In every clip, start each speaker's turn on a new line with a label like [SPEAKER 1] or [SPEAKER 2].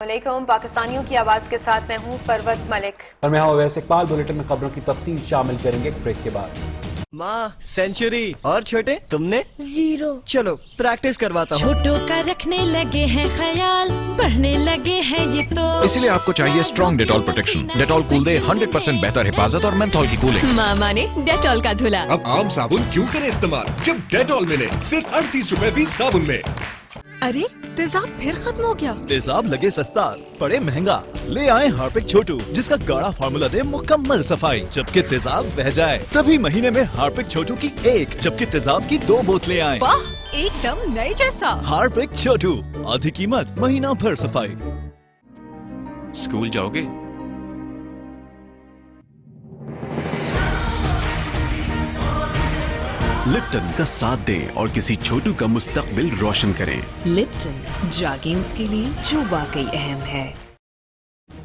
[SPEAKER 1] वालेकुम। पाकिस्तानियों की आवाज के साथ मैं हूँ फरवत मलिक
[SPEAKER 2] और मैं हूँ अवैस इकबाल। बुलेटिन में खबरों की तफसील शामिल करेंगे एक ब्रेक के बाद।
[SPEAKER 3] माँ सेंचुरी और छोटे तुमने
[SPEAKER 4] 0।
[SPEAKER 3] चलो प्रैक्टिस करवाता हूँ।
[SPEAKER 4] छोटों का रखने लगे हैं ख्याल, बढ़ने लगे हैं ये तो।
[SPEAKER 5] इसलिए आपको चाहिए strong Dettol protection. Dettol cool they 100% बेहतर हिफाजत और मेंथॉल की कूलिंग।
[SPEAKER 6] मामा ने डेटॉल का धुला।
[SPEAKER 7] अब आम साबुन क्यों करें इस्तेमाल जब डेटॉल मिले सिर्फ 38 रुपए फीस साबुन में।
[SPEAKER 6] अरे तेजाब फिर खत्म हो गया।
[SPEAKER 8] तेजाब लगे सस्ता पड़े महंगा, ले आए हार्पिक छोटू जिसका गाढ़ा फार्मूला दे मुकम्मल सफाई। जबकि तेजाब बह जाए तभी महीने में हार्पिक छोटू की 1 जबकि तेजाब की 2 बोतलें आए।
[SPEAKER 6] वाह, एकदम नए जैसा।
[SPEAKER 8] हार्पिक छोटू, आधी कीमत महीना भर सफाई।
[SPEAKER 5] स्कूल जाओगे?
[SPEAKER 9] लिप्टन का साथ दे और किसी छोटू का मुस्तकबिल रोशन करें।
[SPEAKER 6] लिप्टन जागे उसके लिए जो वाकई अहम है।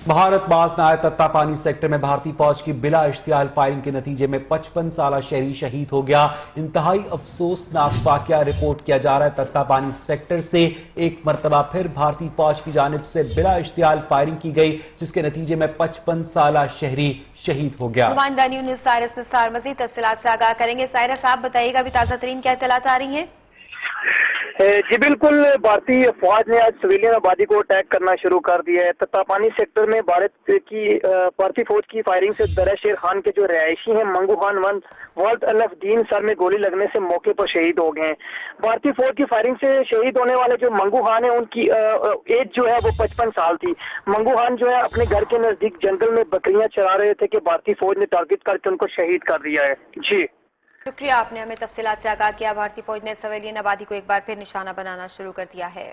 [SPEAKER 2] भारत बाज नायब तत्तापानी सेक्टर में भारतीय फौज की बिला इश्तियाल फायरिंग के नतीजे में 55 साला शहरी शहीद हो गया। इंतहाई अफसोसनाक वाकया रिपोर्ट किया जा रहा है। तत्तापानी सेक्टर से एक मरतबा फिर भारतीय फौज की जानिब से बिला इश्तियाल फायरिंग की गई, जिसके नतीजे में 55 साला शहरी शहीद हो गया।
[SPEAKER 1] नुमाइंदा न्यूज़ साइरस निसार मजीद तफसीलात से आगाह करेंगे। साइरस, आप बताइएगा अभी ताज़ा तरीन क्या इत्तलात आ रही हैं?
[SPEAKER 10] जी बिल्कुल, भारतीय फौज ने आज सिविलियन आबादी को अटैक करना शुरू कर दिया है। तत्तापानी सेक्टर में भारतीय फौज की फायरिंग से दरा शेर खान के जो रहायशी हैं मंगू खान वल्द अल्लाफ दीन सर में गोली लगने से मौके पर शहीद हो गए हैं। भारतीय फौज की फायरिंग से शहीद होने वाले जो मंगू खान है उनकी एज जो है वो 55 साल थी। मंगू खान जो है अपने घर के नजदीक जंगल में बकरियां चरा रहे थे कि भारतीय फौज ने टारगेट करके उनको शहीद कर दिया है। जी
[SPEAKER 1] शुक्रिया, आपने हमें तफसीलात से आगाह किया। भारतीय फौज ने सिविलियन आबादी को एक बार फिर निशाना बनाना शुरू कर दिया है।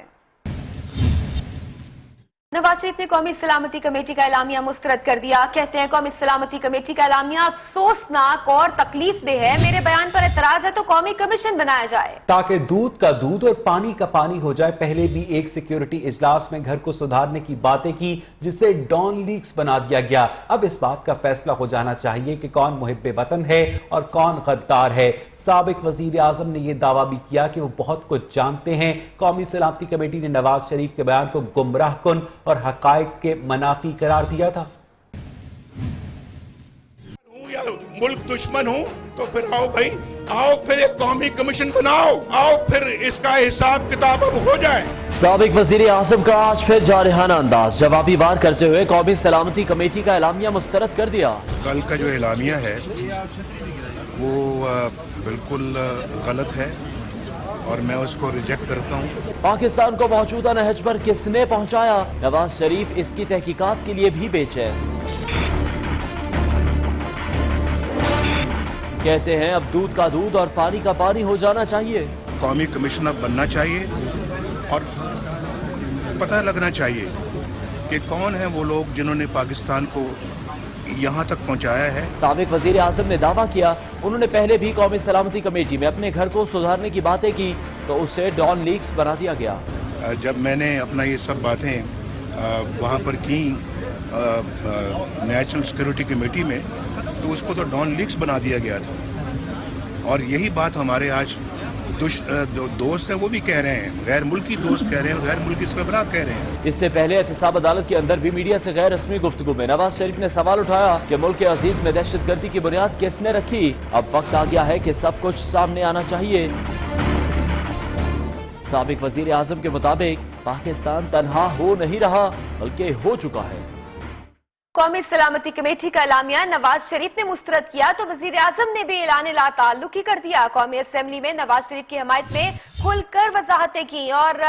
[SPEAKER 1] नवाज शरीफ ने कौमी सलामती कमेटी का एलामिया मुस्तरद कर दिया। कहते हैं कौमी सलामती कमेटी का एलामिया अफसोसनाक और तकलीफ देह है। मेरे बयान पर एतराज है तो कौमी कमीशन बनाया जाए
[SPEAKER 2] ताकि दूध का दूध और पानी का पानी हो जाए। पहले भी एक सिक्योरिटी इजलास में घर को सुधारने की बातें की, जिसे डॉन लीक्स बना दिया गया। अब इस बात का फैसला हो जाना चाहिए कि कौन मुहिब्बे वतन है और कौन गद्दार है। साबिक वजीर आजम ने यह दावा भी किया कि वो बहुत कुछ जानते हैं। कौमी सलामती कमेटी ने नवाज शरीफ के बयान को गुमराह कुन और हकायक के मनाफी करार दिया था।
[SPEAKER 11] या मुल्क दुश्मन हूं तो फिर आओ भाई, आओ फिर एक कौमी कमीशन बनाओ, आओ फिर इसका हिसाब किताब अब हो जाए।
[SPEAKER 12] साबिक वजीर आजम का आज फिर जारहाना अंदाज, जवाबी वार करते हुए कौमी सलामती कमेटी का एलामिया मुस्तरद कर दिया।
[SPEAKER 7] कल का जो एलामिया है वो बिल्कुल गलत है और मैं उसको रिजेक्ट करता हूँ।
[SPEAKER 12] पाकिस्तान को मौजूदा नहज पर किसने पहुँचाया? नवाज शरीफ इसकी तहकीकात के लिए भी बेचैन। कहते हैं अब दूध का दूध और पानी का पानी हो जाना चाहिए।
[SPEAKER 7] कौमी कमिश्नर बनना चाहिए और पता लगना चाहिए कि कौन है वो लोग जिन्होंने पाकिस्तान को यहाँ तक पहुँचाया है।
[SPEAKER 12] साबिक वजीर आजम ने दावा किया उन्होंने पहले भी कौमी सलामती कमेटी में अपने घर को सुधारने की बातें की तो उसे डॉन लीक्स बना दिया गया।
[SPEAKER 7] जब मैंने अपना ये सब बातें वहाँ पर की नेशनल सिक्योरिटी कमेटी में, तो उसको तो डॉन लीक्स बना दिया गया था। और यही बात हमारे आज दोस्त हैं वो भी कह रहे हैं, गैर मुल्की दोस्त कह रहे हैं, गैर मुल्की सरबराह कह रहे हैं।
[SPEAKER 12] इससे पहले एहतसाब अदालत के अंदर भी मीडिया से गैर रस्मी गुफ्तगू में नवाज शरीफ ने सवाल उठाया कि मुल्क के अजीज में दहशतगर्दी की बुनियाद किसने रखी। अब वक्त आ गया है कि सब कुछ सामने आना चाहिए। साबिक वजीर आजम के मुताबिक पाकिस्तान तनहा हो नहीं रहा बल्कि हो चुका है।
[SPEAKER 1] कौमी सलामती कमेटी का एलामिया नवाज शरीफ ने मुस्तरद किया तो वजीर आजम ने भी ऐलान ला ताल्लुकी कर दिया। कौमी असेंबली में नवाज शरीफ की हमायत में खुलकर वजाहतें की और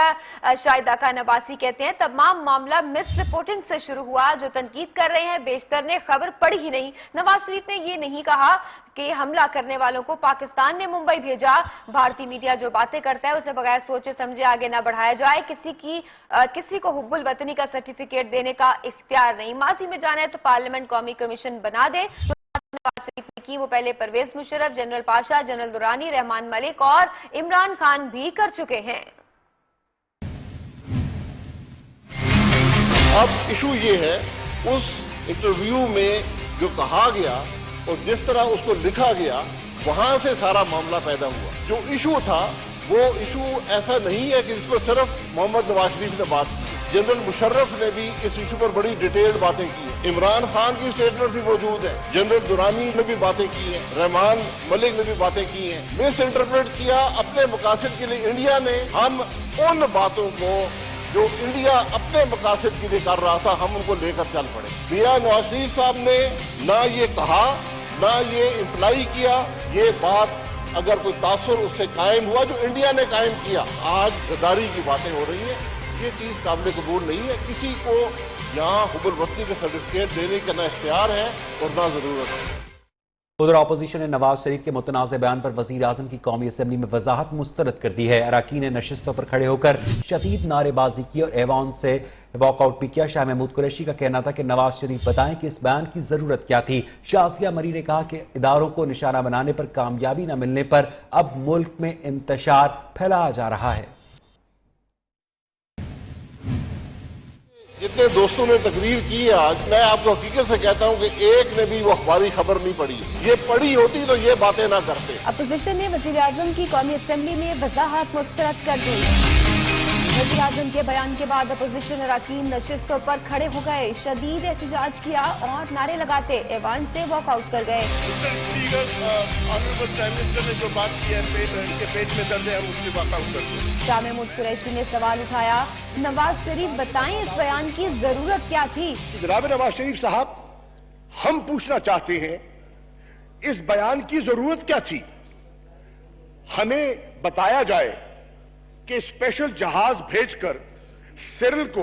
[SPEAKER 1] शाहिदा खान अब्बासी कहते हैं तमाम मामला मिस रिपोर्टिंग से शुरू हुआ। जो तनकीद कर रहे हैं बेशतर ने खबर पढ़ी ही नहीं। नवाज शरीफ ने ये नहीं कहा कि हमला करने वालों को पाकिस्तान ने मुंबई भेजा। भारतीय मीडिया जो बातें करता है उसे बगैर सोचे समझे आगे ना बढ़ाया जाए। किसी को हुब्बुल वतनी का सर्टिफिकेट देने का इख्तियार नहीं। माजी में जाना है तो पार्लियामेंट कौमी कमीशन बना दे। नवाज शरीफ ने की वो पहले परवेज मुशर्रफ, जनरल पाशा, जनरल दुरानी, रहमान मलिक और इमरान खान भी कर चुके हैं।
[SPEAKER 13] अब इशू ये है उस इंटरव्यू में जो कहा गया और जिस तरह उसको लिखा गया, वहां से सारा मामला पैदा हुआ। जो इशू था वो इशू ऐसा नहीं है कि जिस पर सिर्फ मोहम्मद नवाज शरीफ ने बात की। जनरल मुशर्रफ ने भी इस इशू पर बड़ी डिटेल्ड बातें की है। इमरान खान की स्टेटमेंट भी मौजूद है, जनरल दुरानी ने भी बातें की हैं, रहमान मलिक ने भी बातें की हैं। मिस इंटरप्रेट किया अपने मकासद के लिए इंडिया ने। हम उन बातों को जो इंडिया अपने मकासद के लिए कर रहा था, हम उनको लेकर चल पड़े। मियां नवाज शरीफ साहब ने ना ये कहा, ना ये इम्प्लाई किया, ये बात अगर कोई तासुर उससे कायम हुआ जो इंडिया ने कायम किया, आज गद्दारी की बातें हो रही है, ये चीज काबिल कबूल नहीं है। किसी को यहाँ हुबुल वतनी का सर्टिफिकेट देने का ना इख्तियार है और ना जरूरत है।
[SPEAKER 2] उधर ऑपोजिशन ने नवाज शरीफ के मुतनाज़ बयान पर वज़ीर आज़म की कौमी असम्बली में वजाहत मुस्तरद कर दी है। अरकान ने नशिस्तों पर खड़े होकर शदीद नारेबाजी की और ऐवान से वॉकआउट भी किया। शाह महमूद कुरैशी का कहना था कि नवाज शरीफ बताएं कि इस बयान की जरूरत क्या थी। शाजिया मरी ने कहा कि इदारों को निशाना बनाने पर कामयाबी न मिलने पर अब मुल्क में इंतशार फैलाया जा रहा है।
[SPEAKER 13] जितने दोस्तों ने तकरीर की है आज, मैं आपको हकीकत से कहता हूं कि एक ने भी वो अखबारी खबर नहीं पढ़ी। ये पढ़ी होती तो ये बातें ना करते।
[SPEAKER 1] अपोजिशन ने वज़ीर आज़म की कौमी असम्बली में वजाहत मुस्तरद कर दी। वज़ीर आज़म के बयान के बाद अपोजिशन अरकान नशिस्तों पर खड़े हो गए, शदीद एहतजाज किया और नारे लगाते ऐवान से वॉकआउट कर गए।
[SPEAKER 13] ने जो बात की है, पेट में दर्द है, हम उससे वॉकआउट करते हैं।
[SPEAKER 1] शाह महमूद कुरैशी ने सवाल उठाया, नवाज शरीफ बताएं इस बयान की जरूरत क्या थी।
[SPEAKER 7] जनाब नवाज शरीफ साहब, हम पूछना चाहते हैं इस बयान की जरूरत क्या थी। हमें बताया जाए कि स्पेशल जहाज भेजकर सिरिल को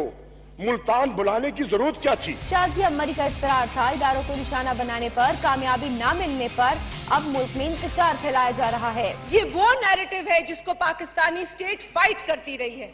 [SPEAKER 7] मुल्तान बुलाने की जरूरत क्या थी।
[SPEAKER 1] शाजिया मरी का इस्तरार था, इदारों को निशाना बनाने पर कामयाबी न मिलने पर अब मुल्क में इंतशार फैलाया जा रहा है।
[SPEAKER 14] ये वो नैरेटिव है जिसको पाकिस्तानी स्टेट फाइट करती रही है।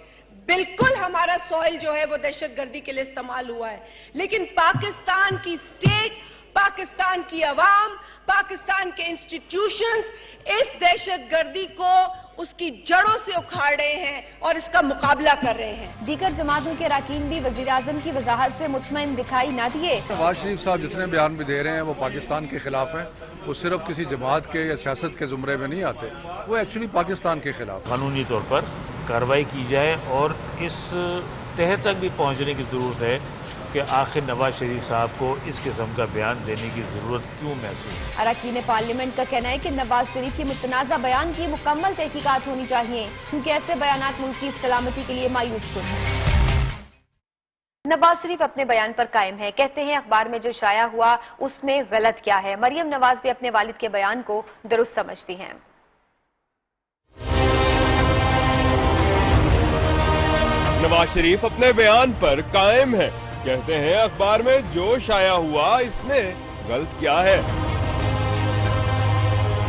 [SPEAKER 14] बिल्कुल हमारा सॉइल जो है वो दहशतगर्दी के लिए इस्तेमाल हुआ है, लेकिन पाकिस्तान की स्टेट, पाकिस्तान की अवाम, पाकिस्तान के इंस्टीट्यूशंस इस दहशतगर्दी को उसकी जड़ों से उखाड़ रहे हैं और इसका मुकाबला कर रहे हैं।
[SPEAKER 1] दीगर जमातों के अरकान भी वज़ीर आज़म की वजाहत से मुतमईन दिखाई न दिए।
[SPEAKER 15] नवाज शरीफ साहब जितने बयान भी दे रहे हैं वो पाकिस्तान के खिलाफ है। वो सिर्फ किसी जमात के या सियासत के जुमरे में नहीं आते, वो एक्चुअली पाकिस्तान के खिलाफ।
[SPEAKER 16] कानूनी तौर पर कार्रवाई की जाए और इस तह तक भी पहुँचने की ज़रूरत है कि आखिर नवाज शरीफ साहब को इस किस्म का बयान देने की जरूरत क्यों महसूस है।
[SPEAKER 1] अरकान पार्लियामेंट का कहना है कि नवाज शरीफ की मुतनाज़ा बयान की मुकम्मल तहकीकात होनी चाहिए, क्योंकि ऐसे बयानात मुल्क की सलामती के लिए मायूस कुन हैं। नवाज शरीफ अपने बयान पर कायम है, कहते हैं अखबार में जो शाया हुआ उसमें गलत क्या है। मरियम नवाज भी अपने वालिद के बयान को दुरुस्त समझती हैं।
[SPEAKER 17] नवाज शरीफ अपने बयान पर कायम है, कहते हैं अखबार में जो शाया हुआ इसमें गलत क्या है।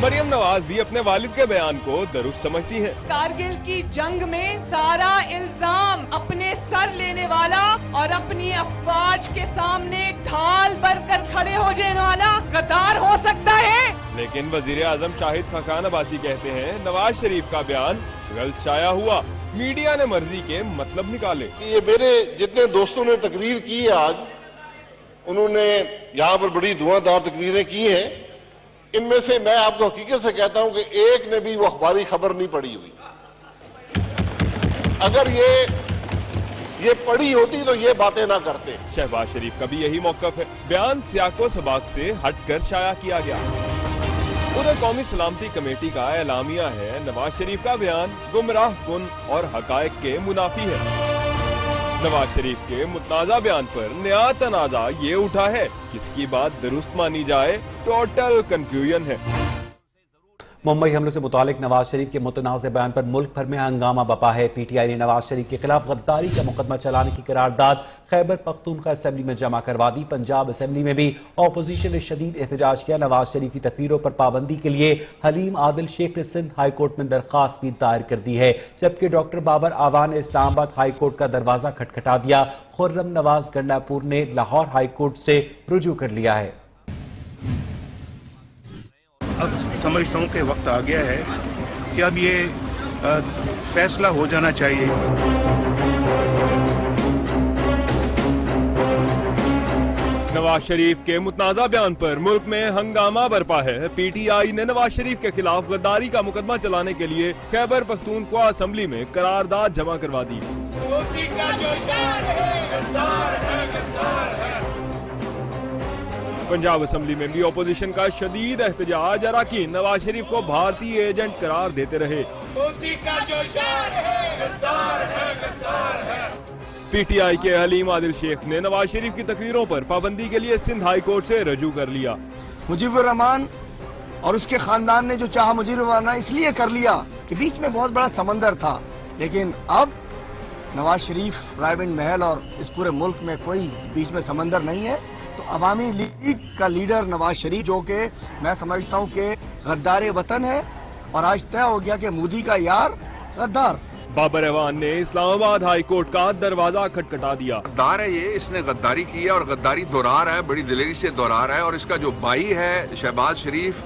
[SPEAKER 17] मरियम नवाज भी अपने वालिद के बयान को दुरुस्त समझती हैं।
[SPEAKER 14] कारगिल की जंग में सारा इल्जाम अपने सर लेने वाला और अपनी अफवाज के सामने ढाल बनकर खड़े हो जाने वाला गद्दार हो सकता है,
[SPEAKER 17] लेकिन वजीर आजम शाहिद खाकान अब्बासी कहते हैं नवाज शरीफ का बयान गलत शाया हुआ, मीडिया ने मर्जी के मतलब निकाले।
[SPEAKER 13] ये मेरे जितने दोस्तों ने तकरीर की है आज, उन्होंने यहाँ पर बड़ी धुआंधार तकरीरें की हैं। इनमें से मैं आपको हकीकत से कहता हूं कि एक ने भी वो अखबारी खबर नहीं पढ़ी हुई। अगर ये पढ़ी होती तो ये बातें ना करते।
[SPEAKER 17] शहबाज शरीफ का भी यही मौकफ है, बयान सियाको सबाक से हटकर शाया किया गया। उधर कौमी सलामती कमेटी का एलामिया है नवाज शरीफ का बयान गुमराह कुन और हकायक के मुनाफी है। नवाज शरीफ के मुतनाज़ा बयान पर नया तनाज़ा ये उठा है, किसकी बात दुरुस्त मानी जाए, टोटल कंफ्यूजन है।
[SPEAKER 2] मुंबई हमलों से मुतालिक नवाज शरीफ के मुतनाज़ बयान पर मुल्क भर में हंगामा बपा है। पीटीआई ने नवाज शरीफ के खिलाफ गद्दारी का मुकदमा चलाने की करारदाद खैबर पख्तूनख्वा असेंबली में जमा करवा दी। पंजाब असेंबली में भी अपोजिशन ने शदीद एहतजाज किया। नवाज शरीफ की तकरीरों पर पाबंदी के लिए हलीम आदिल शेख ने सिंध हाई कोर्ट में दरखास्त भी दायर कर दी है, जबकि डॉक्टर बाबर आवान ने इस्लामाबाद हाई कोर्ट का दरवाजा खटखटा दिया। खुर्रम नवाज गंडापुर ने लाहौर हाई कोर्ट से रुजू कर लिया है।
[SPEAKER 7] अब समझता हूं कि वक्त आ गया है कि अब ये फैसला हो जाना चाहिए।
[SPEAKER 17] नवाज शरीफ के मुतनाज़ा बयान पर मुल्क में हंगामा बरपा है। पीटीआई ने नवाज शरीफ के खिलाफ गद्दारी का मुकदमा चलाने के लिए खैबर पख्तूनख्वा असेंबली में करारदाद जमा करवा दी।
[SPEAKER 11] मोदी का जो यार है गद्दार है, गद्दार है।
[SPEAKER 17] पंजाब असेंबली में भी ओपोजिशन का शदीद एहतजाज। अराकीन नवाज शरीफ को भारतीय एजेंट करार देते रहे।
[SPEAKER 11] मोदी का जो यार है गद्दार है, गद्दार है।
[SPEAKER 17] पीटीआई के हलीम आदिल शेख ने नवाज शरीफ की तकरीरों पर पाबंदी के लिए सिंध हाई कोर्ट से रजू कर लिया।
[SPEAKER 18] मुजीबुर रहमान और उसके खानदान ने जो चाहा मुजीबुर रहमान इसलिए कर लिया कि बीच में बहुत बड़ा समंदर था, लेकिन अब नवाज शरीफ, रायविंड महल और इस पूरे मुल्क में कोई बीच में समंदर नहीं है। तो अवामी लीग का लीडर नवाज शरीफ, जो कि मैं समझता हूँ कि गद्दार वतन है, और आज तय हो गया कि मोदी का यार गद्दार।
[SPEAKER 17] बाबर रहमान ने इस्लामाबाद हाई कोर्ट का दरवाजा खटखटा दिया।
[SPEAKER 19] गद्दार है ये, इसने गद्दारी की है और गद्दारी दोहरा रहा है, बड़ी दिलेरी से दोहरा रहा है। और इसका जो भाई है शहबाज शरीफ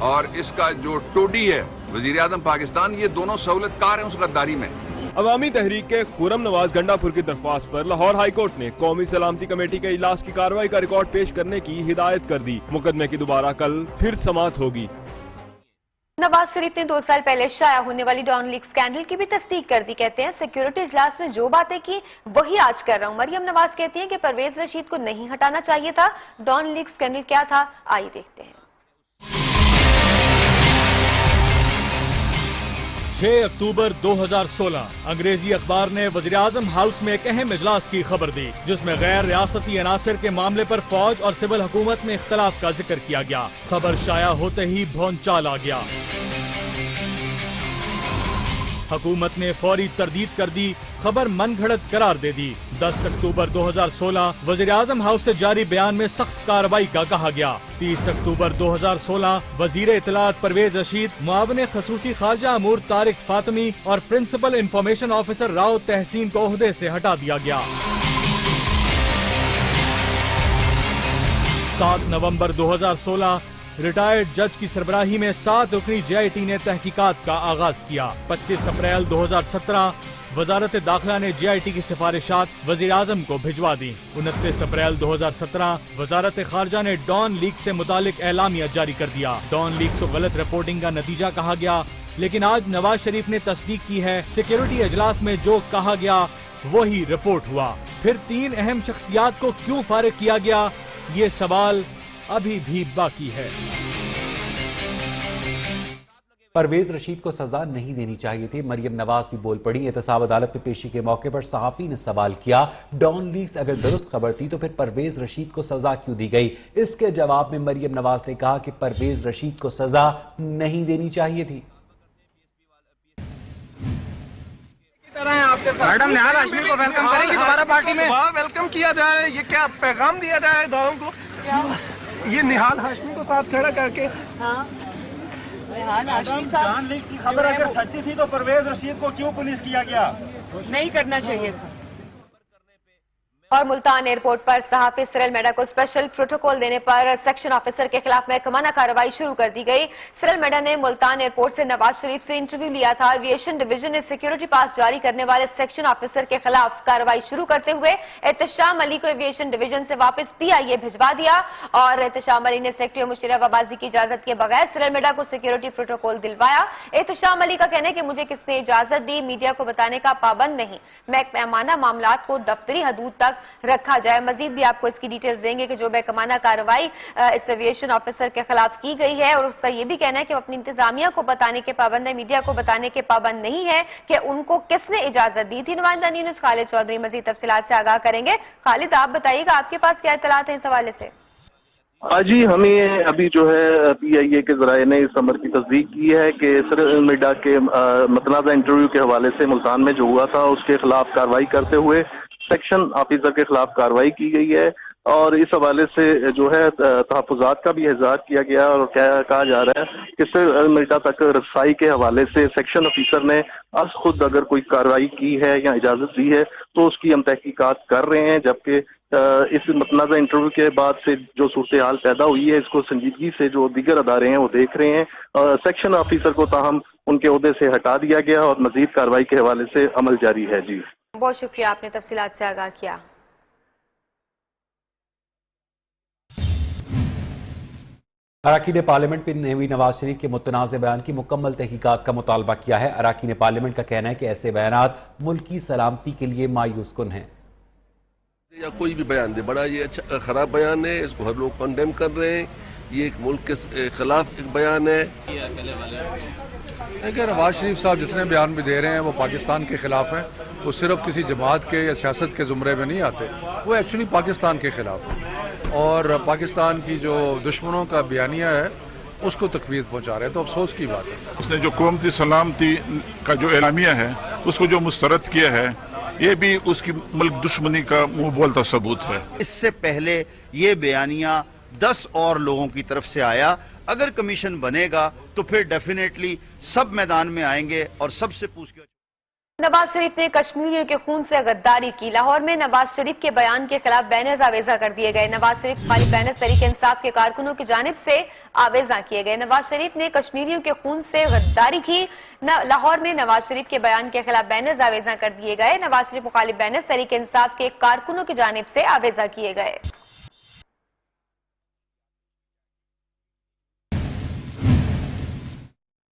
[SPEAKER 19] और इसका जो टोडी है वजीर आजम पाकिस्तान, ये दोनों सहूलतकार हैं उस गद्दारी में।
[SPEAKER 17] अवामी तहरीक के खुरम नवाज गंडापुर की दरख्वास्त पर लाहौर हाई कोर्ट ने कौमी सलामती कमेटी के इजलास की कार्रवाई का रिकॉर्ड पेश करने की हिदायत कर दी। मुकदमे की दोबारा कल फिर समाअत होगी।
[SPEAKER 1] नवाज शरीफ ने 2 साल पहले शाया होने वाली डॉन लीग स्कैंडल की भी तस्दीक कर दी। कहते हैं सिक्योरिटी इजलास में जो बातें की वही आज कर रहा हूं। मरियम नवाज कहती हैं कि परवेज रशीद को नहीं हटाना चाहिए था। डॉन लीग स्कैंडल क्या था, आइए देखते हैं।
[SPEAKER 20] 6 अक्टूबर 2016 अंग्रेजी अखबार ने वज़ीर आज़म हाउस में एक अहम इजलास की खबर दी, जिसमें गैर रियासती अनासर के मामले पर फौज और सिविल हुकूमत में इख्तलाफ का जिक्र किया गया। खबर शाया होते ही भौंचाल आ गया। हुकूमत ने फौरी तरदीद कर दी, खबर मनगढ़ंत करार दे दी। 10 अक्टूबर 2016 वज़ीर आज़म हाउस से जारी बयान में सख्त कार्रवाई का कहा गया। 30 अक्टूबर 2016 वजीर इत्तलात परवेज रशीद, मुआविन खसूसी खारजा अमूर तारिक फातमी और प्रिंसिपल इंफॉर्मेशन ऑफिसर राव तहसीन को ओहदे से हटा दिया गया। 7 नवंबर 2016 रिटायर्ड जज की सरबराही में 7 रुकनी JIT ने तहकीकात का आगाज किया। 25 अप्रैल 2017 वजारत दाखिला ने JIT की सिफारिशात वजीर आजम को भिजवा दी। 29 अप्रैल 2017 वजारत खारजा ने डॉन लीग से मुतालिक एलामिया जारी कर दिया। डॉन लीग को गलत रिपोर्टिंग का नतीजा कहा गया, लेकिन आज नवाज शरीफ ने तस्दीक की है सिक्योरिटी इजलास में जो कहा गया वही रिपोर्ट हुआ। फिर 3 अहम शख्सियात को क्यों फारिग किया गया, ये सवाल अभी भी बाकी है।
[SPEAKER 2] परवेज रशीद को सजा नहीं देनी चाहिए थी, मरियम नवाज भी बोल पड़ी। एहतसाब अदालत में पेशी के मौके पर सहाफी ने सवाल किया, डॉन लीग्स अगर दुरुस्त खबर थी तो फिर परवेज रशीद को सजा क्यों दी गई। इसके जवाब में मरियम नवाज ने कहा कि परवेज रशीद को सजा नहीं देनी चाहिए थी।
[SPEAKER 21] मैडम निहाल हाशमी को वेलकम करेंगे दोबारा पार्टी में? वेलकम किया जाए, ये क्या पैगाम दिया जाए दावों को? बस ये निहाल हाशमी को साथ खड़ा करके
[SPEAKER 22] डॉन लीग की खबर अगर सच्ची थी तो परवेज रशीद को क्यों पुलिस किया गया? नहीं करना चाहिए था।
[SPEAKER 1] और मुल्तान एयरपोर्ट पर सहाफी सिरल मेडा को स्पेशल प्रोटोकॉल देने पर सेक्शन ऑफिसर के खिलाफ महकमाना कार्रवाई शुरू कर दी गई। सिरल मेडा ने मुल्तान एयरपोर्ट से नवाज शरीफ से इंटरव्यू लिया था। एविएशन डिवीजन ने सिक्योरिटी पास जारी करने वाले सेक्शन ऑफिसर के खिलाफ कार्रवाई शुरू करते हुए एहतशाम अली को एविएशन डिवीजन से वापस PIA भिजवा दिया और एहतशाम अली ने सेक्रेटरी मुश्तिर हवाबाजी की इजाजत के बगैर सिरल मेडा को सिक्योरिटी प्रोटोकॉल दिलवाया। एहतशाम अली का कहना है कि मुझे किसने इजाजत दी, मीडिया को बताने का पाबंद नहीं, महकमाना मामलात को दफ्तरी हदूद तक रखा जाए। मजीद भी आपको इसकी डिटेल्स देंगे कि जो महकमाना कार्रवाई इस एविएशन ऑफिसर के खिलाफ की गई है, और उसका यह भी कहना है कि अपनी इंतजामिया को बताने के पाबंद है, मीडिया को बताने के पाबंद नहीं है कि उनको किसने इजाजत दी थी। नुमाइंदा न्यूज़ खालिद चौधरी मजीद तफसीलात से आगाह करेंगे। खालिद, आप बताइएगा, आपके पास क्या इत्तलात है इस हवाले से?
[SPEAKER 23] जी, हमें अभी जो है PIA के जराये ने इस अमर की तस्दीक की है कि सिरल मेडा के मतनाज़ा इंटरव्यू के हवाले से मुल्तान में जो हुआ था उसके खिलाफ कार्रवाई करते हुए सेक्शन ऑफिसर के खिलाफ कार्रवाई की गई है और इस हवाले से जो है तहफ़्फ़ुज़ात का भी इज़हार किया गया और क्या कहा जा रहा है कि सिरल मेडा तक रसाई के हवाले से सेक्शन ऑफिसर ने आज खुद अगर कोई कार्रवाई की है या इजाज़त दी है तो उसकी हम तहकीकात कर रहे हैं, जबकि इस मतनाज़ा इंटरव्यू के बाद से जो सूरत हाल पैदा हुई है इसको संजीदगी से जो दीगर अदारे हैं वो देख रहे हैं। सेक्शन ऑफिसर को ताहम उनके ओहदे से हटा दिया गया और मजीद कार्रवाई के हवाले से अमल जारी है। जी,
[SPEAKER 1] बहुत शुक्रिया, आपने तफसीलात से आगाह किया।
[SPEAKER 2] अराकीन पार्लियामेंट ने भी नवाज शरीफ के मुतनाज़ बयान की मुकम्मल तहकीकात का मुतालबा किया है। अराकीन पार्लियामेंट का कहना है कि ऐसे बयानात मुल्क की सलामती के लिए मायूस कुन हैं।
[SPEAKER 3] या कोई भी बयान दे, बड़ा ये अच्छा खराब बयान है, इसको हर लोग कंडेम कर रहे हैं, ये एक मुल्क के खिलाफ एक बयान है।
[SPEAKER 15] देखिए, नवाज शरीफ साहब जितने बयान भी दे रहे हैं वो पाकिस्तान के खिलाफ हैं। वो सिर्फ किसी जमात के या सियासत के ज़ुमरे में नहीं आते, वो एक्चुअली पाकिस्तान के खिलाफ हैं और पाकिस्तान की जो दुश्मनों का बयानिया है उसको तकवीज़ पहुँचा रहे हैं। तो अफसोस की बात है।
[SPEAKER 11] उसने जो कौमती सलामती का जो एलामिया है उसको जो मुस्तरद किया है, ये भी उसकी मुल्क दुश्मनी का मुंह बोलता सबूत है।
[SPEAKER 4] इससे पहले ये बयानिया 10 और लोगों की तरफ से आया। अगर कमीशन बनेगा तो फिर डेफिनेटली सब मैदान में आएंगे और सबसे पूछकर।
[SPEAKER 1] नवाज शरीफ ने कश्मीरियों के खून से गद्दारी की। लाहौर में नवाज शरीफ के बयान के खिलाफ बैनर्स आवेजा कर दिए गए। नवाज शरीफ खाली बैनर्स तहरीक इंसाफ के कारकुनों की जानिब से आवेजा किए गए। नवाज शरीफ ने कश्मीरियों के खून से गद्दारी की। लाहौर में नवाज शरीफ के बयान के खिलाफ बैनर्स आवेजा कर दिए गए। नवाज शरीफ मुखालिफ बैनर्स तहरीक इंसाफ के कारकुनों की जानिब से आवेजा किए गए।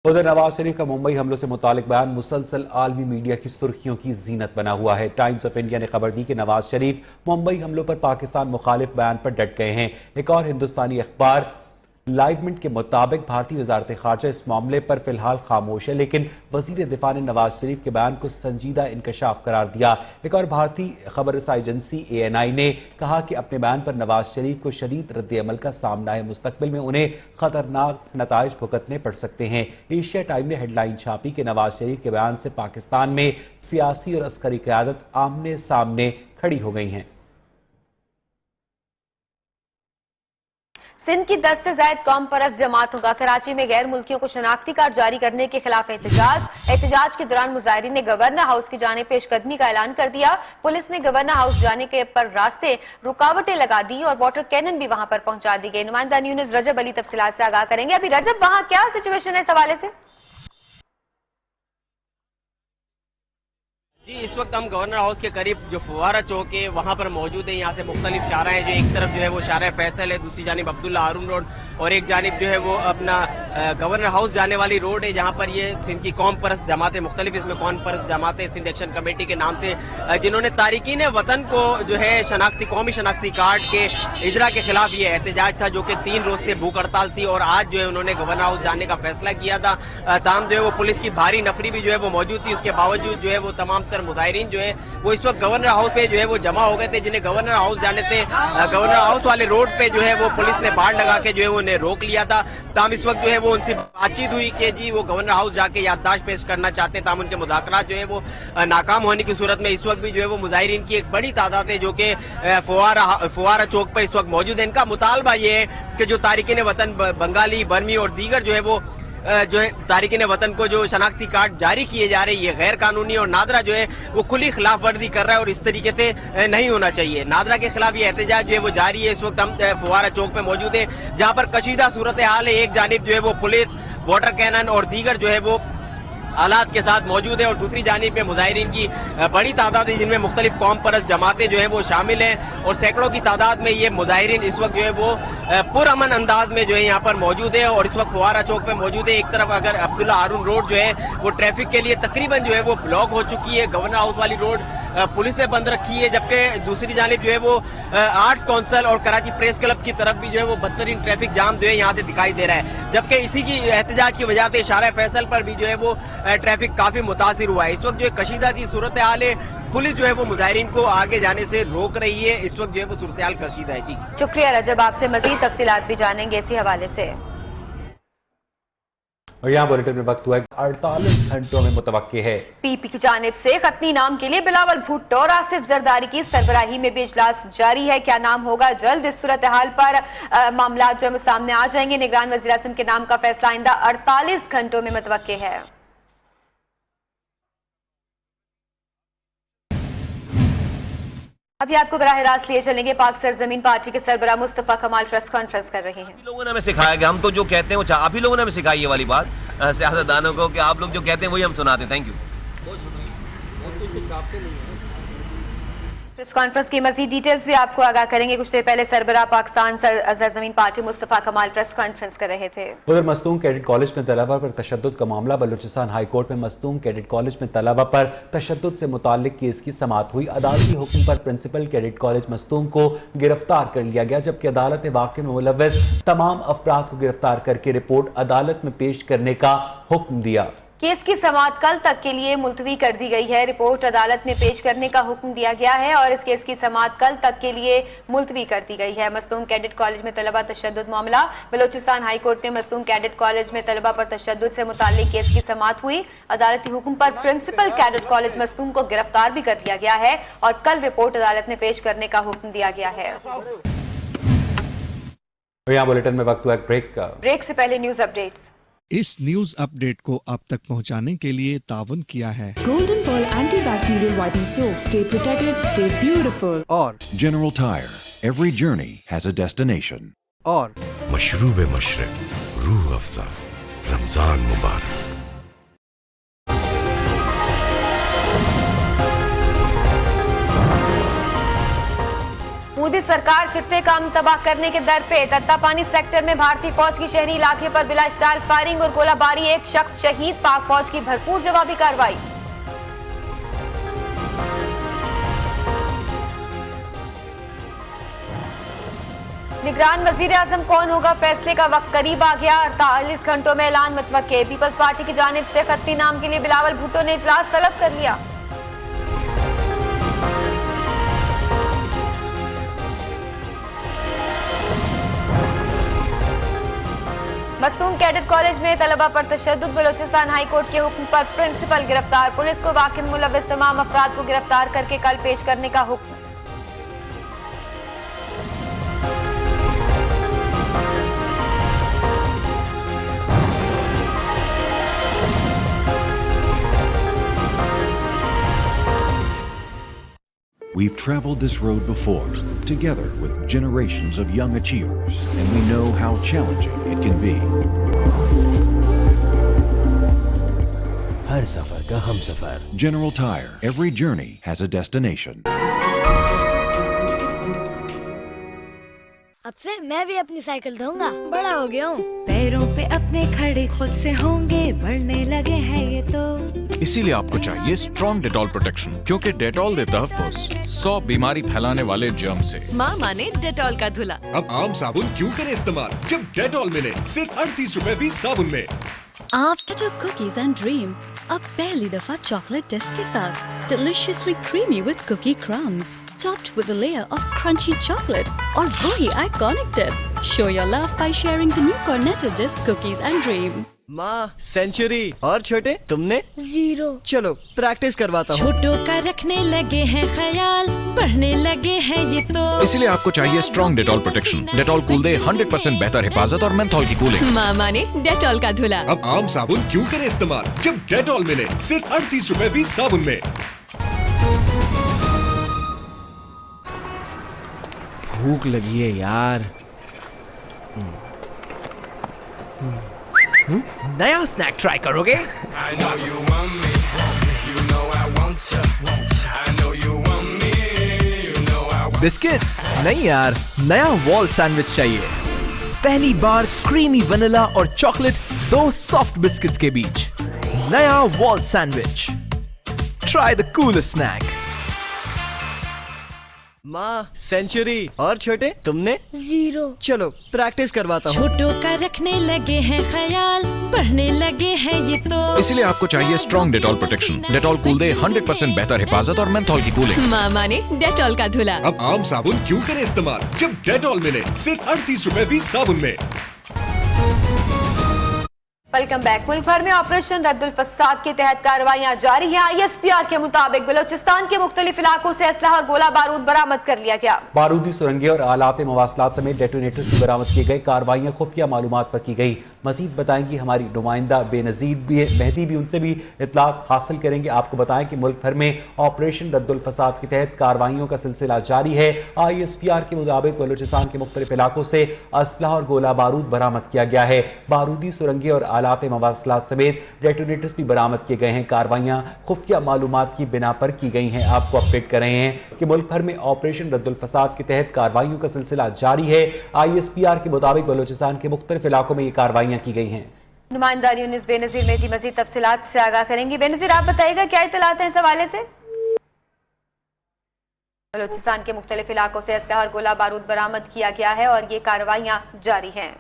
[SPEAKER 2] उधर नवाज शरीफ का मुंबई हमलों से मुतालिक बयान मुसलसल आलमी मीडिया की सुर्खियों की जीनत बना हुआ है। टाइम्स ऑफ इंडिया ने खबर दी कि नवाज शरीफ मुंबई हमलों पर पाकिस्तान मुखालिफ बयान पर डट गए हैं। एक और हिंदुस्तानी अखबार लाइव मिनट के मुताबिक भारतीय वजारत खारजा इस मामले पर फिलहाल खामोश है, लेकिन वजीर दिफा ने नवाज शरीफ के बयान को संजीदा इंकशाफ करार दिया। एक और भारतीय खबर रसाई एजेंसी ANI ने कहा कि अपने बयान पर नवाज शरीफ को शदीद रद्द-ए-अमल का सामना है, मुस्तकबिल में उन्हें खतरनाक नताइज भुगतने पड़ सकते हैं। एशिया टाइम ने हेडलाइन छापी कि नवाज शरीफ के बयान से पाकिस्तान में सियासी और अस्करी क़यादत आमने सामने खड़ी हो गई हैं।
[SPEAKER 1] सिंध की 10 से ज्यादा कौम परस्त जमातों का कराची में गैर मुल्कियों को शनाख्ती कार्ड जारी करने के खिलाफ एहतजाज के दौरान मुजाहिरीन ने गवर्नर हाउस की जानिब पेशकदमी का ऐलान कर दिया। पुलिस ने गवर्नर हाउस जाने के पर रास्ते रुकावटें लगा दी और वाटर कैनन भी वहां पर पहुंचा दी गई। नुमाइंदा न्यूज़ रजब अली तफसीलात से आगाह करेंगे। अभी रजब, वहां क्या सिचुएशन है इस हवाले से?
[SPEAKER 8] जी, इस वक्त हम गवर्नर हाउस के करीब जो फुवारा चौक है वहाँ पर मौजूद है। यहाँ से मुख्तलिफ शारा है, जो एक तरफ जो है वो शारा फैसल है, दूसरी जानिब अब्दुल्ला हारून रोड और एक जानिब जो है वो अपना गवर्नर हाउस जाने वाली रोड है, जहाँ पर ये सिंध की कौम परस्त जमातें मुख्तलिफ इसमें कौम परस्त जमातें सिंध एक्शन कमेटी के नाम से जिन्होंने तारिकीन वतन को जो है शनाख्ती कौमी शनाख्ती कार्ड के इजरा के खिलाफ ये एहतजाज था, जो कि 3 रोज से भूख हड़ताल थी और आज जो है उन्होंने गवर्नर हाउस जाने का फैसला किया था। ताम जो है वो पुलिस की भारी नफरी भी जो है वो मौजूद थी, उसके बावजूद जो है वो तमाम मुजाहिरीन जो है वो इस वक्त गवर्नर हाउस पे जो है वो जमा हो गए थे, जिन्हें गवर्नर हाउस जाने थे। गवर्नर हाउस वाले रोड पे जो है वो पुलिस ने बाड़ लगा के जो है उन्हें रोक लिया था। ताम इस वक्त जो है वो उनसे बातचीत हुई कि जी वो गवर्नर हाउस जाके याददाश्त पेश करना चाहते हैं, ताम उनके मुज़ाकरात जो है वो नाकाम होने की सूरत में इस वक्त भी जो है वो मुजाहिरीन की एक बड़ी तादाद है जो कि फुवारा चौक पर इस वक्त मौजूद है। इनका मुतालबा ये है कि जो तारिकीन वतन बंगाली, बर्मी और दीगर जो है वो तारिकीन वतन को जो शनाख्ती कार्ड जारी किए जा रहे हैं ये गैर कानूनी और नादरा जो है वो खुली खिलाफ वर्जी कर रहा है और इस तरीके से नहीं होना चाहिए। नादरा के खिलाफ ये एहतजाज जो है वो जारी है। इस वक्त हम फुवारा चौक पे मौजूद है, जहाँ पर कशीदा सूरत हाल है। एक जानिब जो है वो पुलिस, वाटर कैनन और दीगर जो है वो आलात के साथ मौजूद है और दूसरी जानिब पे मुजाहिरीन की बड़ी तादाद है, जिनमें मुख्तलिफ कौम परस्त जमातें जो है वो शामिल हैं और सैकड़ों की तादाद में ये मुजाहिरीन इस वक्त जो है वो पुरअमन अंदाज में जो है यहाँ पर मौजूद है और इस वक्त फुवारा चौक पे मौजूद है। एक तरफ अगर अब्दुल्ला हारून रोड जो है वो ट्रैफिक के लिए तकरीबन जो है वो ब्लॉक हो चुकी है, गवर्नर हाउस वाली रोड पुलिस ने बंद रखी है, जबकि दूसरी जानिब जो है वो आर्ट्स काउंसिल और कराची प्रेस क्लब की तरफ भी जो है वो बदतरीन ट्रैफिक जाम जो है यहाँ से दिखाई दे रहा है। जबकि इसी की एहतजाज की वजह से शारा फैसल पर भी जो है वो ट्रैफिक काफी मुतासिर हुआ है। इस वक्त जो है कशीदा सी सूरत हाल है, पुलिस जो है वो मुजाहिरीन को आगे जाने से रोक रही है। इस वक्त जो है वो सूरत हाल कशीदा है। जी
[SPEAKER 1] शुक्रिया रजब, आपसे मजीद तफसीलात भी जानेंगे इसी हवाले से।
[SPEAKER 2] और यहाँ बुलेटिन में वक्त हुआ 48 घंटों में मुतवक्के है।
[SPEAKER 1] पीपी की जानिब से खत्मी नाम के लिए बिलावल भुट्टो और आसिफ जरदारी की सरबराही में भी इजलास जारी है। क्या नाम होगा, जल्द इस सूरत हाल पर मामला जो है सामने आ जाएंगे। निगरान वज़ीर आज़म के नाम का फैसला आइंदा 48 घंटों में मुतवक्के है। अभी आपको बराह रास्त लिए चलेंगे। पाक सरजमीन पार्टी के सरबराह मुस्तफा कमाल प्रेस कॉन्फ्रेंस कर रहे हैं।
[SPEAKER 24] लोगों ने हमें सिखाया कि हम तो जो कहते हैं वो आप ही लोगों ने हमें सिखाई ये वाली बात सियासतदानों को कि आप लोग जो कहते हैं वही हम सुनाते हैं। Thank you.
[SPEAKER 1] प्रेस कॉन्फ्रेंस की मजीद डिटेल्स भी आपको आगाह करेंगे। कुछ देर पहले सरबराह पाकिस्तान सरजमीन पार्टी मुस्तफा कमाल प्रेस कॉन्फ्रेंस कर रहे थे।
[SPEAKER 2] उधर मस्तूम कैडेट कॉलेज में तलबा पर तशद्दुद का मामला, बलूचिस्तान हाई कोर्ट में मस्तूम कैडेट कॉलेज में तलबा पर तशद्दुद से मुताल्लिक केस की समाअत हुई। अदालती हुक्म पर प्रिंसिपल कैडेट कॉलेज मस्तूम को गिरफ्तार कर लिया गया, जबकि अदालत ने वाक़े में मुलव्वस तमाम अफराद को गिरफ्तार करके रिपोर्ट अदालत में पेश करने का हुक्म दिया।
[SPEAKER 1] केस की समाअत कल तक के लिए मुलतवी कर दी गई है। रिपोर्ट अदालत में पेश करने का हुक्म दिया गया है और इस केस की समाअत कल तक के लिए मुलतवी कर दी गई है। मस्तूम कैडेट कॉलेज में तलबा तशद्दुद मामला, बलूचिस्तान हाई कोर्ट में मस्तूम कैडेट कॉलेज में तलबा पर तशद्दुद से मुताल्लिक केस की समाअत हुई। अदालती हुक्म पर प्रिंसिपल कैडेट कॉलेज मस्तूम को गिरफ्तार भी कर लिया गया है और कल रिपोर्ट अदालत में पेश करने का हुक्म दिया गया है।
[SPEAKER 2] यहाँ बुलेटिन में वक्त हुआ ब्रेक
[SPEAKER 1] से पहले न्यूज अपडेट्स।
[SPEAKER 5] इस न्यूज अपडेट को अब तक पहुंचाने के लिए तावन किया है
[SPEAKER 6] golden pearl antibacterial whitening soap, stay protected, stay beautiful.
[SPEAKER 9] और general tyre, every journey has a destination.
[SPEAKER 10] और मशरूब मशरक, रूह अफ़ज़ा, रमजान मुबारक।
[SPEAKER 1] मोदी सरकार खित्ते का अमन तबाह करने के दर पे। तत्तापानी सेक्टर में भारतीय फौज की शहरी इलाके पर बिलाश्ताल फायरिंग और गोलाबारी, एक शख्स शहीद, पाक फौज की भरपूर जवाबी कार्रवाई। निगरान वजीर आजम कौन होगा, फैसले का वक्त करीब आ गया। 48 घंटों में ऐलान मुतवक्के। पीपल्स पार्टी की जानिब से खत्मी नाम के लिए बिलावल भुट्टो ने इजलास तलब कर लिया। मस्तूम कैडेट कॉलेज में तलबा पर तशद्दुद, बलूचिस्तान हाई कोर्ट के हुक्म पर प्रिंसिपल गिरफ्तार। पुलिस को वाक़े में मुलव्वस तमाम अफराद को गिरफ्तार करके कल पेश करने का हुक्म।
[SPEAKER 9] We've traveled this road before, together with generations of young achievers, and we know how challenging it can be.
[SPEAKER 10] हर सफर का Humsafar.
[SPEAKER 9] General Tire, every journey has a destination.
[SPEAKER 25] अब से मैं भी अपनी साइकिल धोऊंगा, बड़ा हो गया हूँ। पैरों पे अपने खड़े खुद से होंगे, बढ़ने लगे हैं ये तो।
[SPEAKER 26] इसीलिए आपको चाहिए स्ट्रॉन्ग डेटॉल प्रोटेक्शन, क्योंकि डेटॉल देता है फर्स्ट 100 बीमारी फैलाने वाले जर्म से।
[SPEAKER 27] माँ माने डेटॉल का धुला।
[SPEAKER 28] अब आम साबुन क्यों करें इस्तेमाल जब डेटॉल मिले सिर्फ 38 रुपए फीस साबुन में।
[SPEAKER 27] आफ्टर कुकीज एंड ड्रीम, अब पहली दफा चॉकलेट डिस्क के साथ, deliciously creamy with cookie crumbs, topped with a layer of crunchy chocolate और वही iconic dip. Show your love by sharing the new Cornetto disc cookies and dream.
[SPEAKER 10] माँ century और छोटे तुमने
[SPEAKER 25] 0।
[SPEAKER 10] चलो प्रैक्टिस करवाता हूँ।
[SPEAKER 25] छोटों का रखने लगे हैं ख्याल, बढ़ने लगे हैं ये तो।
[SPEAKER 26] इसीलिए आपको चाहिए strong Dettol protection. Dettol cool they 100% बेहतर हिफाजत और मेंथॉल की कूलिंग।
[SPEAKER 27] माँ माने डेटॉल का धुला।
[SPEAKER 28] अब आम साबुन क्यों करें इस्तेमाल जब डेटॉल मिले सिर्फ 38 रुपए फीस साबुन में।
[SPEAKER 10] भूख लगी है यार। नया स्नैक ट्राई करोगे? बिस्किट्स नहीं यार, नया वॉल सैंडविच चाहिए। पहली बार क्रीमी वनीला और चॉकलेट, 2 सॉफ्ट बिस्किट्स के बीच नया Wall's sandwich. Try the coolest snack. माँ सेंचुरी और छोटे तुमने
[SPEAKER 25] 0।
[SPEAKER 10] चलो प्रैक्टिस करवाता हूँ।
[SPEAKER 25] छोटों का रखने लगे हैं ख्याल, बढ़ने लगे हैं ये तो।
[SPEAKER 26] इसीलिए आपको चाहिए strong Dettol protection. Dettol cool they 100% बेहतर हिफाजत और मेंथॉल की कूलिंग।
[SPEAKER 27] माँ माने डेटॉल का धुला।
[SPEAKER 28] अब आम साबुन क्यों करें इस्तेमाल जब डेटॉल मिले सिर्फ 38 रुपए फीस साबुन में।
[SPEAKER 1] Welcome back. मुल्क भर में ऑपरेशन रद्दुल फसाद के तहत कार्रवाइयां जारी हैं। ISPR के मुताबिक बलूचिस्तान के मुख्तलिफ इलाकों से असलहा और गोला बारूद बरामद कर लिया गया।
[SPEAKER 2] बारूदी सुरंगें और आलात मवासलात समेत डेटोनेटर्स भी बरामद किए गए। कार्रवाइयां खुफिया मालूमात पर की गई। मजीद बताएंगी हमारी नुमाइंदा बेनजीर मेहदी भी, उनसे भी इत्तलात हासिल करेंगे। आपको बताएं कि मुल्क भर में ऑपरेशन रद्दुल फसाद के तहत कार्रवाइयों का सिलसिला जारी है। ISPR के मुताबिक बलूचिस्तान के मुख्तलिफ इलाकों से असलहा और गोला बारूद बरामद किया गया है। बारूदी सुरंगें और आलात मवासलात समेत डेटोनेटर्स भी बरामद किए गए हैं। कार्रवाइयां खुफिया मालूमात की बिना पर की गई हैं। आपको अपडेट कर रहे हैं कि मुल्क भर में ऑपरेशन रद्दुल फसाद के तहत कार्रवाइयों का सिलसिला जारी है। ISPR के मुताबिक बलोचिस्तान के मुख्तलिफ इलाकों में ये कार्रवाइयां की गई हैं।
[SPEAKER 1] नुमाइंदा न्यूज़ बेनज़ीर मेहदी मजीद तफसीलात से आगाह करेंगी। बेनज़ीर, आप बताइएगा क्या इत्तलात हैं इस हवाले से? बलोचिस्तान के मुख्तलिफ इलाकों से असलहा और गोला बारूद बरामद किया गया है और ये कार्रवाइयां जारी हैं।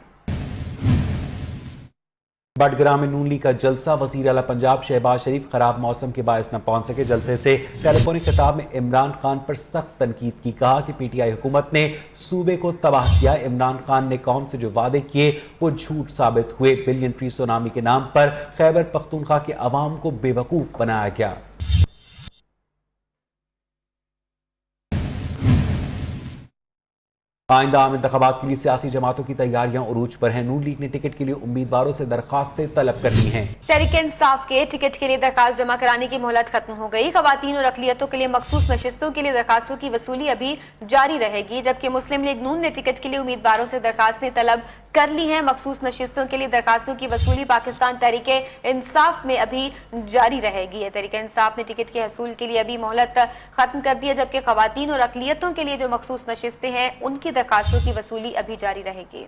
[SPEAKER 2] बडगराम में नून लीग का जलसा, वज़ीर आला पंजाब शहबाज शरीफ खराब मौसम के बायस न पहुंच सके। जलसे से टेलीफोनिक खिताब में इमरान खान पर सख्त तनकीद की। कहा कि PTI हुकूमत ने सूबे को तबाह किया। इमरान खान ने कौम से जो वादे किए वो झूठ साबित हुए। बिलियन ट्री सुनामी के नाम पर खैबर पख्तूनख्वा के अवाम को बेवकूफ बनाया गया। आइंदा आम इंतखाबात के लिए सियासी जमातों की तैयारियां उरूज पर हैं। नून लीग ने टिकट के लिए उम्मीदवारों से दरखास्तें तलब कर ली हैं।
[SPEAKER 1] तहरीक इंसाफ के टिकट के लिए दरखास्त जमा कराने की मोहलत खत्म हो गई। खवातीन और अकलियतों के लिए मखसूस नशिस्तों के लिए दरखास्तों की वसूली अभी जारी रहेगी, जबकि मुस्लिम लीग नून ने टिकट के लिए उम्मीदवारों से दरखास्तें तलब कर ली हैं। मखसूस नशिस्तों के लिए दरखास्तों की वसूली पाकिस्तान तहरीक इंसाफ में अभी जारी रहेगी। तहरीक इंसाफ ने टिकट के हसूल के लिए अभी मोहलत खत्म कर दी है, जबकि खवातीन और अकलियतों के लिए जो मखसूस नशिस्तें हैं उनकी दरखास्तों की वसूली अभी जारी रहेगी।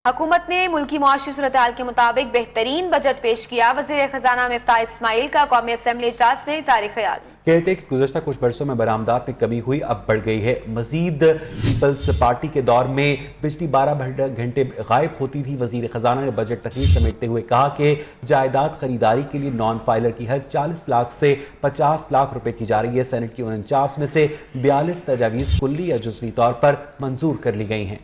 [SPEAKER 1] हुकूमत ने मुल्की मुआशी सूरत हाल के मुताबिक बेहतरीन बजट पेश किया। वज़ीर खजाना मिफ्ताह इस्माइल का कौमी असेंबली इजलास में इज़हार ख्याल।
[SPEAKER 2] कहते हैं कि गुज़श्ता कुछ बरसों में बरामदात में कमी हुई, अब बढ़ गई है। मजीद पीपल्स पार्टी के दौर में बिजली 12 घंटे गायब होती थी। वज़ीर खजाना ने बजट तकरीर समेटते हुए कहा कि जायदाद खरीदारी के लिए नॉन फाइलर की हर 40 लाख से 50 लाख रुपए की जा रही है। सेनेट की 49 में से 42 तजावीज़ कुल्ली या जुज़वी तौर पर मंजूर कर ली गई हैं।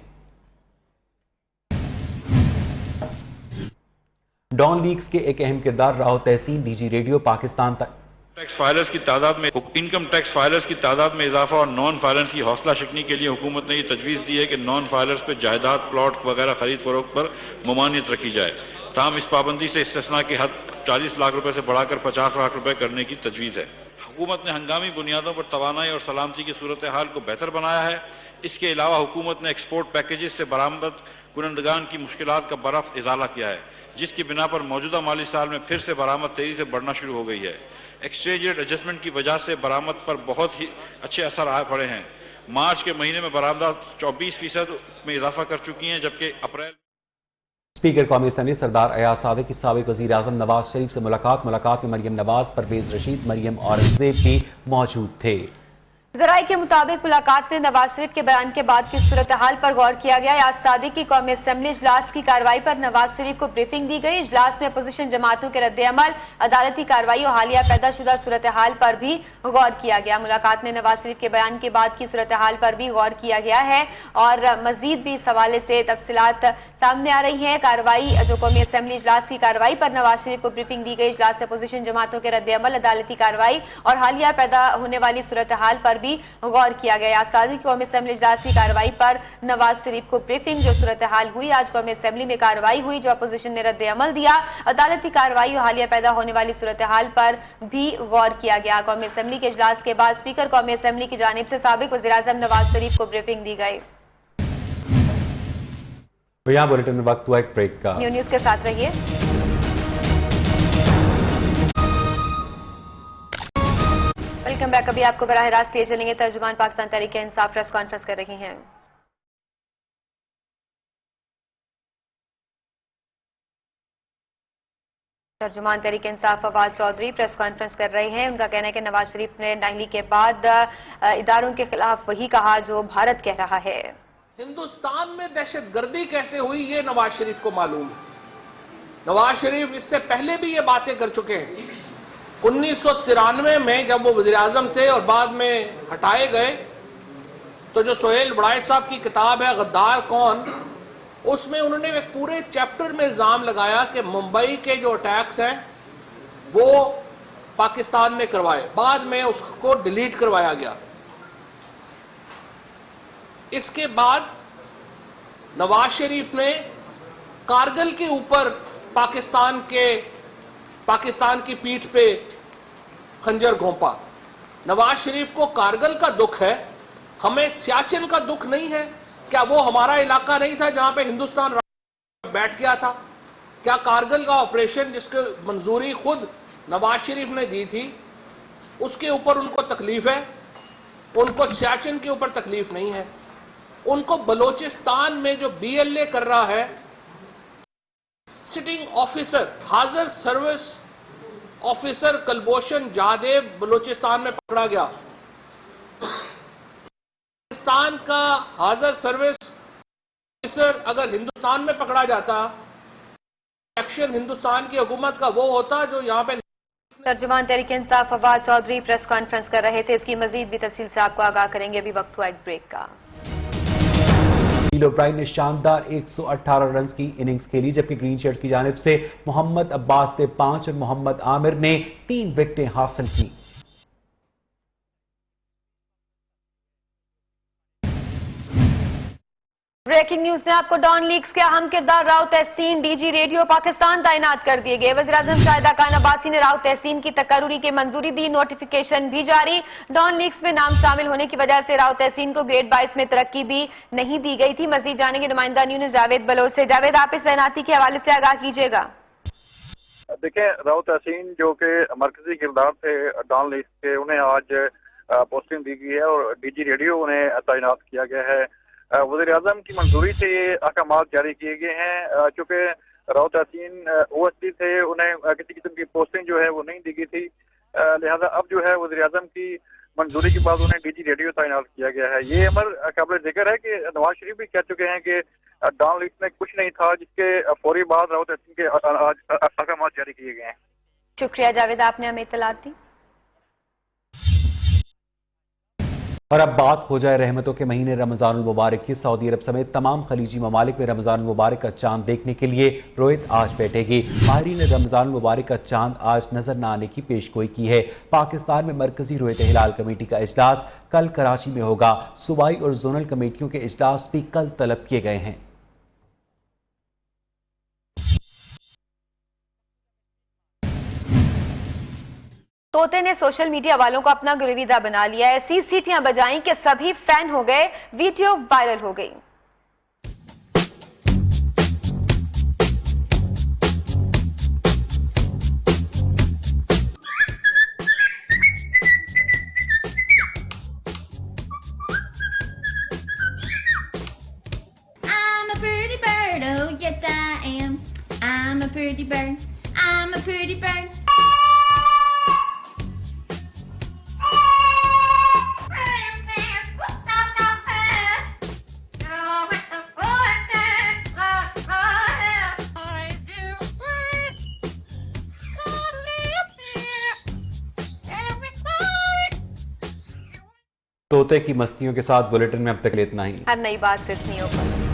[SPEAKER 2] डॉन लीग्स के एक अहम किरदार राहो तहसीन DG रेडियो पाकिस्तान तक।
[SPEAKER 7] टैक्स फाइलर्स की तादाद में इनकम टैक्स फाइलर्स की तादाद में इजाफा और नॉन फाइलर्स की हौसला शिकनी के लिए हुकूमत ने यह तजवीज़ दी है कि नॉन फाइलर्स पर जायदाद प्लॉट वगैरह खरीद फरोख्त पर ममानियत रखी जाए। ताहम इस पाबंदी से इस्तिस्ना की हद 40 लाख रुपए से बढ़ाकर 50 लाख रुपए करने की तजवीज़ है। हुकूमत ने हंगामी बुनियादों पर तवानाई और सलामती की सूरत हाल को बेहतर बनाया है। इसके अलावा हुकूमत ने एक्सपोर्ट पैकेजेस से बरामद कुनंदगान की मुश्किलात का बर्फ इजाला किया है, जिसकी बिना पर मौजूदा माली साल में फिर से बरामद तेजी से बढ़ना शुरू हो गई है। एक्सचेंज रेट एडजस्टमेंट की वजह से बरामद पर बहुत ही अच्छे असर आ पड़े हैं। मार्च के महीने में बरामदात 24% में इजाफा कर चुकी हैं, जबकि अप्रैल।
[SPEAKER 2] स्पीकर कौमी असम्बली सरदार अयाज सादिक की साबिक वज़ीर आज़म नवाज शरीफ से मुलाकात में मरियम नवाज, परवेज रशीद, मरियम औरंगजेब भी मौजूद थे।
[SPEAKER 1] ज़राए के मुताबिक मुलाकात में नवाज शरीफ के बयान के बाद की सूरत हाल पर गौर किया गया। अयाज सादिक की कौमी असेंबली इजलास की कार्रवाई पर नवाज शरीफ को ब्रीफिंग दी गई। इजलास में अपोजिशन जमातों के रद्द-ए-अमल, अदालती कार्रवाई और हालिया पैदाशुदा सूरत हाल पर भी गौर किया गया। मुलाकात में नवाज शरीफ के बयान के बाद की सूरत हाल पर भी गौर किया गया है और मजीद भी इस हवाले से तफसीलात सामने आ रही है। कार्रवाई जो कौमी असेंबली इजलास की कार्रवाई पर नवाज शरीफ को ब्रीफिंग दी गई। इजलास में अपोजिशन जमातों के रद्द-ए-अमल, अदालती कार्रवाई और हालिया पैदा होने वाली सूरत हाल पर भी गौर किया गया। सादिक कौमी असेंबली इजलास की कार्रवाई पर नवाज शरीफ को ब्रीफिंग, जो सूरत हाल हुई। आज कौमी असेंबली में कार्रवाई हुई, जो अपोजिशन ने रद्द अमल दिया। अदालती कार्रवाई और हालिया पैदा होने वाली सूरत हाल पर भी गौर किया गया। कौमी असेंबली के इजलास के बाद स्पीकर कौमी असेंबली की जानिब से साबिक वज़ीर आज़म नवाज शरीफ को ब्रीफिंग दी गई।
[SPEAKER 2] यहाँ बुलेटिन में वक्त हुआ एक ब्रेक का।
[SPEAKER 1] न्यूज़ के साथ रहिए। Welcome back. अभी आपको बराह रास्त लिए चलेंगे तर्जुमान पाकिस्तान तहरीक इंसाफ प्रेस कॉन्फ्रेंस कर रही हैं। तर्जुमान तहरीक इंसाफ फवाद चौधरी प्रेस कॉन्फ्रेंस कर रहे हैं। उनका कहना है कि नवाज शरीफ ने नाहली के बाद इदारों के खिलाफ वही कहा जो भारत कह रहा है।
[SPEAKER 21] हिंदुस्तान में दहशतगर्दी कैसे हुई ये नवाज शरीफ को मालूम है। नवाज शरीफ इससे पहले भी ये बातें कर चुके हैं। 1993 में जब वो वज़ीर आज़म थे और बाद में हटाए गए, तो जो सोहेल बड़ाइच साहब की किताब है गद्दार कौन, उसमें उन्होंने एक पूरे चैप्टर में इल्ज़ाम लगाया कि मुंबई के जो अटैक्स हैं वो पाकिस्तान ने करवाए, बाद में उसको डिलीट करवाया गया। इसके बाद नवाज शरीफ ने कारगिल के ऊपर पाकिस्तान की पीठ पे खंजर घोंपा। नवाज शरीफ को कारगिल का दुख है, हमें सियाचिन का दुख नहीं है? क्या वो हमारा इलाका नहीं था जहां पे हिंदुस्तान बैठ गया था? क्या कारगिल का ऑपरेशन जिसकी मंजूरी खुद नवाज शरीफ ने दी थी, उसके ऊपर उनको तकलीफ है? उनको सियाचिन के ऊपर तकलीफ नहीं है। उनको बलोचिस्तान में जो BLA कर रहा है, सिटिंग ऑफिसर, हाजिर सर्विस ऑफिसर कुलभूषण जादेव बलोचिस्तान में पकड़ा गया। पाकिस्तान का हाजिर सर्विस ऑफिसर अगर हिंदुस्तान में पकड़ा जाता, एक्शन हिंदुस्तान की हुकूमत का वो होता जो यहाँ पे।
[SPEAKER 1] तर्जुमान तहरीक इंसाफ फवाद चौधरी प्रेस कॉन्फ्रेंस कर रहे थे। इसकी मजीद भी तफसील से आपको आगाह करेंगे। अभी वक्त हुआ एक ब्रेक का।
[SPEAKER 2] नील ओब्रायन ने शानदार 118 रन की इनिंग्स खेली, जबकि ग्रीन शर्ट्स की जानिब से मोहम्मद अब्बास ने 5 और मोहम्मद आमिर ने 3 विकेटें हासिल की।
[SPEAKER 1] ब्रेकिंग न्यूज ने आपको डॉन लीग्स के अहम किरदार राव तहसीन DG रेडियो पाकिस्तान तैनात कर दिए गए। वज़ीर-ए-आज़म शाहिदा खान अब्बासी ने राव तहसीन की तकर्रुरी की मंजूरी दी, नोटिफिकेशन भी जारी। डॉन लीग्स में नाम शामिल होने की वजह से राव तहसीन को ग्रेड 22 में तरक्की भी नहीं दी गई थी। मजीद जानेंगे नुमाइंदा न्यूज़ जावेद बलोच से। जावेद, आप इस तैनाती के हवाले से आगाह कीजिएगा।
[SPEAKER 12] देखिए, राव तहसीन जो कि मरकजी किरदार थे डॉन लीग्स के, उन्हें आज पोस्टिंग दी गई है और DG रेडियो उन्हें तैनात किया गया है। वज़ीर-ए-आज़म की मंजूरी से ये अहकामात जारी किए गए हैं। चूँकि राव तहसीन OSD थे, उन्हें किसी किस्म की पोस्टिंग जो है वो नहीं दी गई थी, लिहाजा अब जो है वज़ीर-ए-आज़म की मंजूरी के बाद उन्हें DG रेडियो तैनात किया गया है। ये अमर काबिल जिक्र है कि नवाज शरीफ भी कह चुके हैं कि डॉन लीग्स में कुछ नहीं था, जिसके फौरी बाद राव तहसीन के अहकामात जारी किए गए हैं।
[SPEAKER 1] शुक्रिया जावेद, आपने हमें इत्तला दी।
[SPEAKER 2] और अब बात हो जाए रहमतों के महीने रमजानुल मुबारक की। सऊदी अरब समेत तमाम खलीजी ममालिक में रमजानुल मुबारक का चांद देखने के लिए रोहित आज बैठेगी। माहिरीन ने रमजानुल मुबारक का चांद आज नजर न आने की पेशगोई की है। पाकिस्तान में मरकजी रोहित हिलाल कमेटी का इजलास कल कराची में होगा। सूबाई और जोनल कमेटियों के इजलास भी कल तलब किए गए हैं।
[SPEAKER 1] तोते ने सोशल मीडिया वालों को अपना गुरविदा बना लिया। ऐसी सीटियां बजाई कि सभी फैन हो गए, वीडियो वायरल हो गई।
[SPEAKER 13] I'm a pretty bird, oh yes I am. I'm a pretty bird. I'm a pretty bird.
[SPEAKER 2] तोते की मस्तियों के साथ बुलेटिन में अब तक इतना ही।
[SPEAKER 1] हर नई बात सिर्फ नहीं होगा।